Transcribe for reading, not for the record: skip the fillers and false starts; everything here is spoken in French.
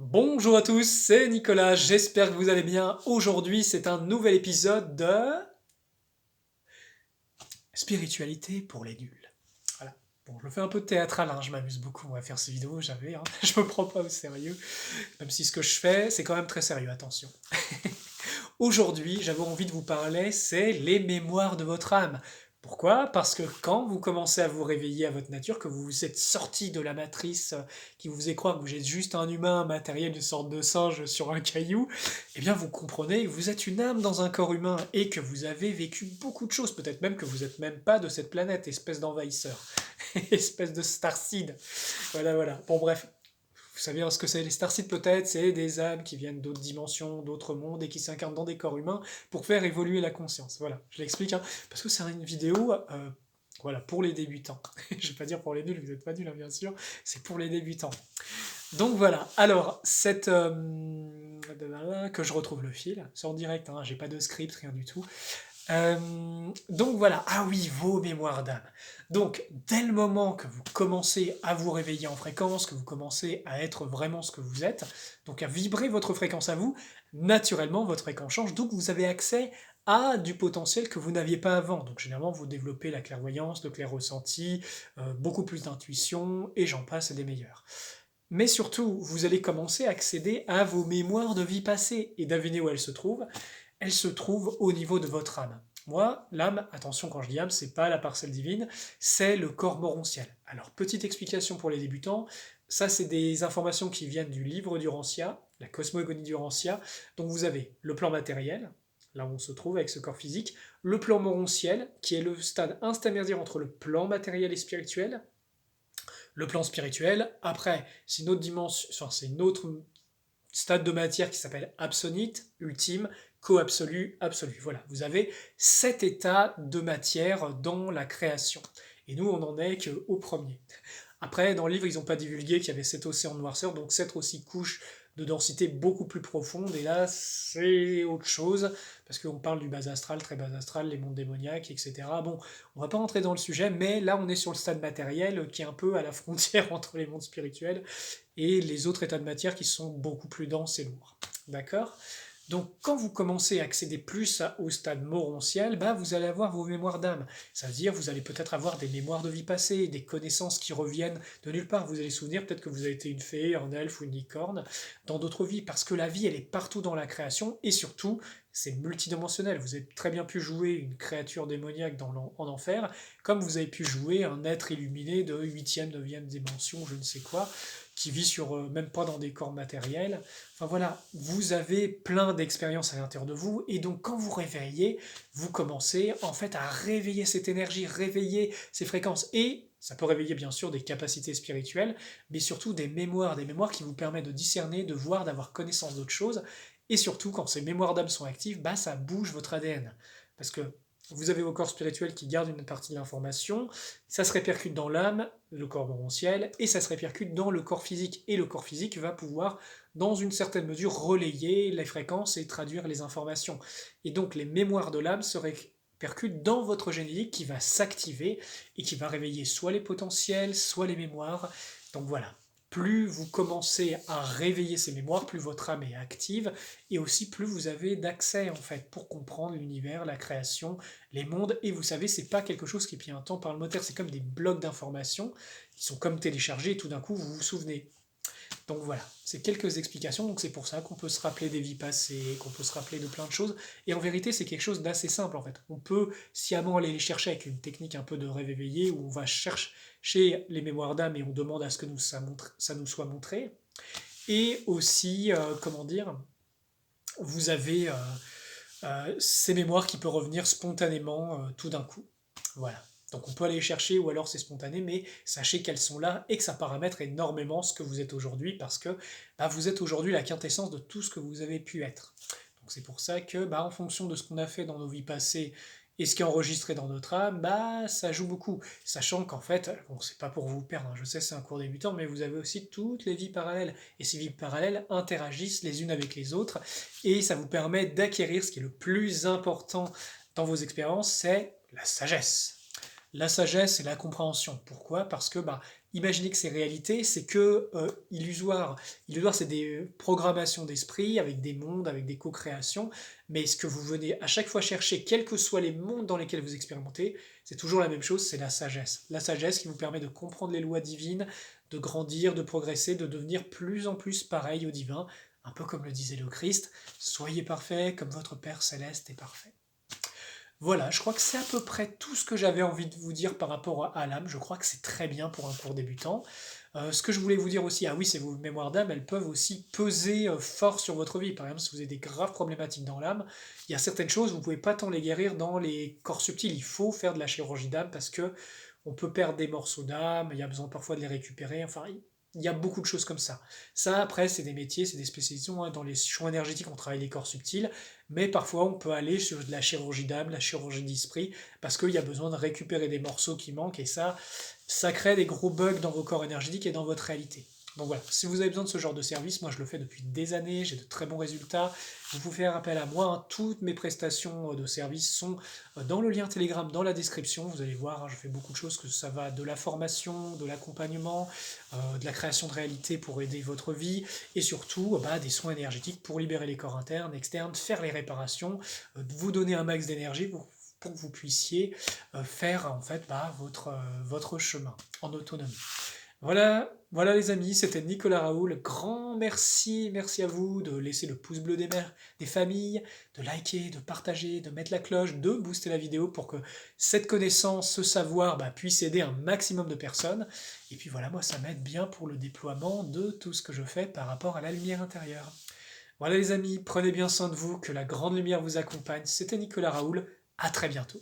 Bonjour à tous, c'est Nicolas, j'espère que vous allez bien. Aujourd'hui, c'est un nouvel épisode de Spiritualité pour les nuls. Voilà. Bon, je le fais un peu théâtral, hein, je m'amuse beaucoup à faire ces vidéos, je me prends pas au sérieux, même si ce que je fais, c'est quand même très sérieux, attention. Aujourd'hui, j'avais envie de vous parler, c'est les mémoires de votre âme. Pourquoi? Parce que quand vous commencez à vous réveiller à votre nature, que vous vous êtes sorti de la matrice qui vous faisait croire que vous êtes juste un humain matériel, une sorte de singe sur un caillou, eh bien vous comprenez que vous êtes une âme dans un corps humain et que vous avez vécu beaucoup de choses, peut-être même que vous n'êtes même pas de cette planète, espèce d'envahisseur, espèce de starseed. Voilà, voilà. Bon bref, vous savez ce que c'est les starseeds peut-être, c'est des âmes qui viennent d'autres dimensions, d'autres mondes et qui s'incarnent dans des corps humains pour faire évoluer la conscience. Voilà, je l'explique, hein, parce que c'est une vidéo voilà, pour les débutants. Je vais pas dire pour les nuls, vous n'êtes pas nuls, hein, bien sûr, c'est pour les débutants. Donc voilà, alors, que je retrouve le fil, c'est en direct, hein, j'ai pas de script, rien du tout. Donc voilà, ah oui, vos mémoires d'âme. Donc, dès le moment que vous commencez à vous réveiller en fréquence, que vous commencez à être vraiment ce que vous êtes, donc à vibrer votre fréquence à vous, naturellement, votre fréquence change, donc vous avez accès à du potentiel que vous n'aviez pas avant. Donc généralement, vous développez la clairvoyance, le clair ressenti, beaucoup plus d'intuition, et j'en passe, et des meilleurs. Mais surtout, vous allez commencer à accéder à vos mémoires de vie passée, et devinez où elles se trouvent. Elle se trouve au niveau de votre âme. Moi, l'âme, attention quand je dis âme, c'est pas la parcelle divine, c'est le corps morontiel. Alors, petite explication pour les débutants, ça c'est des informations qui viennent du livre d'Urantia, la cosmogonie d'Urantia. Donc vous avez le plan matériel, là où on se trouve avec ce corps physique, le plan morontiel, qui est le stade intermédiaire entre le plan matériel et spirituel, le plan spirituel, après c'est une autre dimension, enfin, c'est une autre stade de matière qui s'appelle absonite, ultime, co-absolu, absolu. Voilà, vous avez 7 états de matière dans la création. Et nous, on n'en est qu'au premier. Après, dans le livre, ils n'ont pas divulgué qu'il y avait 7 océans de noirceur, donc 7 aussi couches de densité beaucoup plus profonde, et là, c'est autre chose, parce qu'on parle du bas astral, très bas astral, les mondes démoniaques, etc. Bon, on va pas rentrer dans le sujet, mais là, on est sur le stade matériel, qui est un peu à la frontière entre les mondes spirituels et les autres états de matière qui sont beaucoup plus denses et lourds. D'accord? Donc quand vous commencez à accéder plus au stade morontiel, bah, vous allez avoir vos mémoires d'âme. Ça veut dire vous allez peut-être avoir des mémoires de vie passée, des connaissances qui reviennent de nulle part. Vous allez souvenir peut-être que vous avez été une fée, un elfe ou une licorne dans d'autres vies, parce que la vie, elle est partout dans la création, et surtout, c'est multidimensionnel. Vous avez très bien pu jouer une créature démoniaque en enfer, comme vous avez pu jouer un être illuminé de 8e, 9e dimension, je ne sais quoi, qui vit sur, même pas dans des corps matériels. Enfin voilà, vous avez plein d'expériences à l'intérieur de vous, et donc quand vous réveillez, vous commencez en fait à réveiller cette énergie, réveiller ces fréquences, et ça peut réveiller bien sûr des capacités spirituelles, mais surtout des mémoires qui vous permettent de discerner, de voir, d'avoir connaissance d'autres choses, et surtout quand ces mémoires d'âme sont actives, bah ça bouge votre ADN. Parce que vous avez vos corps spirituels qui gardent une partie de l'information, ça se répercute dans l'âme, le corps morontiel, et ça se répercute dans le corps physique. Et le corps physique va pouvoir, dans une certaine mesure, relayer les fréquences et traduire les informations. Et donc les mémoires de l'âme se répercutent dans votre génétique qui va s'activer et qui va réveiller soit les potentiels, soit les mémoires. Donc voilà, plus vous commencez à réveiller ces mémoires, plus votre âme est active, et aussi plus vous avez d'accès en fait pour comprendre l'univers, la création, les mondes. Et vous savez, c'est pas quelque chose qui est pris un temps par le moteur, c'est comme des blocs d'informations qui sont comme téléchargés, et tout d'un coup vous vous souvenez. Donc voilà, c'est quelques explications, donc c'est pour ça qu'on peut se rappeler des vies passées, qu'on peut se rappeler de plein de choses, et en vérité c'est quelque chose d'assez simple en fait. On peut sciemment aller les chercher avec une technique un peu de rêve éveillé, où on va chercher les mémoires d'âme et on demande à ce que ça nous soit montré, et aussi, comment dire, vous avez ces mémoires qui peuvent revenir spontanément tout d'un coup. Voilà. Donc on peut aller les chercher, ou alors c'est spontané, mais sachez qu'elles sont là et que ça paramètre énormément ce que vous êtes aujourd'hui, parce que bah, vous êtes aujourd'hui la quintessence de tout ce que vous avez pu être. Donc c'est pour ça que, bah, en fonction de ce qu'on a fait dans nos vies passées et ce qui est enregistré dans notre âme, bah, ça joue beaucoup. Sachant qu'en fait, bon, c'est pas pour vous perdre, hein, je sais c'est un cours débutant, mais vous avez aussi toutes les vies parallèles. Et ces vies parallèles interagissent les unes avec les autres, et ça vous permet d'acquérir ce qui est le plus important dans vos expériences, c'est la sagesse. La sagesse et la compréhension. Pourquoi? Parce que bah, imaginez que c'est réalité, c'est que illusoire. Illusoire, c'est des programmations d'esprit avec des mondes, avec des co-créations, mais ce que vous venez à chaque fois chercher, quels que soient les mondes dans lesquels vous expérimentez, c'est toujours la même chose, c'est la sagesse. La sagesse qui vous permet de comprendre les lois divines, de grandir, de progresser, de devenir plus en plus pareil au divin, un peu comme le disait le Christ, soyez parfaits comme votre Père céleste est parfait. Voilà, je crois que c'est à peu près tout ce que j'avais envie de vous dire par rapport à l'âme. Je crois que c'est très bien pour un cours débutant. Ce que je voulais vous dire aussi, ah oui, c'est vos mémoires d'âme, elles peuvent aussi peser fort sur votre vie. Par exemple, si vous avez des graves problématiques dans l'âme, il y a certaines choses, vous ne pouvez pas tant les guérir dans les corps subtils. Il faut faire de la chirurgie d'âme parce que on peut perdre des morceaux d'âme, il y a besoin parfois de les récupérer. Enfin, il y a beaucoup de choses comme ça. Ça, après, c'est des métiers, c'est des spécialisations, hein. Dans les champs énergétiques, on travaille les corps subtils, mais parfois on peut aller sur de la chirurgie d'âme, la chirurgie d'esprit, parce qu'il y a besoin de récupérer des morceaux qui manquent, et ça crée des gros bugs dans vos corps énergétiques et dans votre réalité. Donc voilà, si vous avez besoin de ce genre de service, moi je le fais depuis des années, j'ai de très bons résultats. Vous pouvez faire appel à moi, hein. Toutes mes prestations de service sont dans le lien Telegram, dans la description. Vous allez voir, hein, je fais beaucoup de choses, que ça va de la formation, de l'accompagnement, de la création de réalité pour aider votre vie, et surtout des soins énergétiques pour libérer les corps internes, externes, faire les réparations, vous donner un max d'énergie pour que vous puissiez faire en fait votre chemin en autonomie. Voilà, voilà les amis, c'était Nicolas Raoul. Grand merci, merci à vous de laisser le pouce bleu des mères, des familles, de liker, de partager, de mettre la cloche, de booster la vidéo pour que cette connaissance, ce savoir puisse aider un maximum de personnes. Et puis voilà, moi ça m'aide bien pour le déploiement de tout ce que je fais par rapport à la lumière intérieure. Voilà les amis, prenez bien soin de vous, que la grande lumière vous accompagne. C'était Nicolas Raoul, à très bientôt.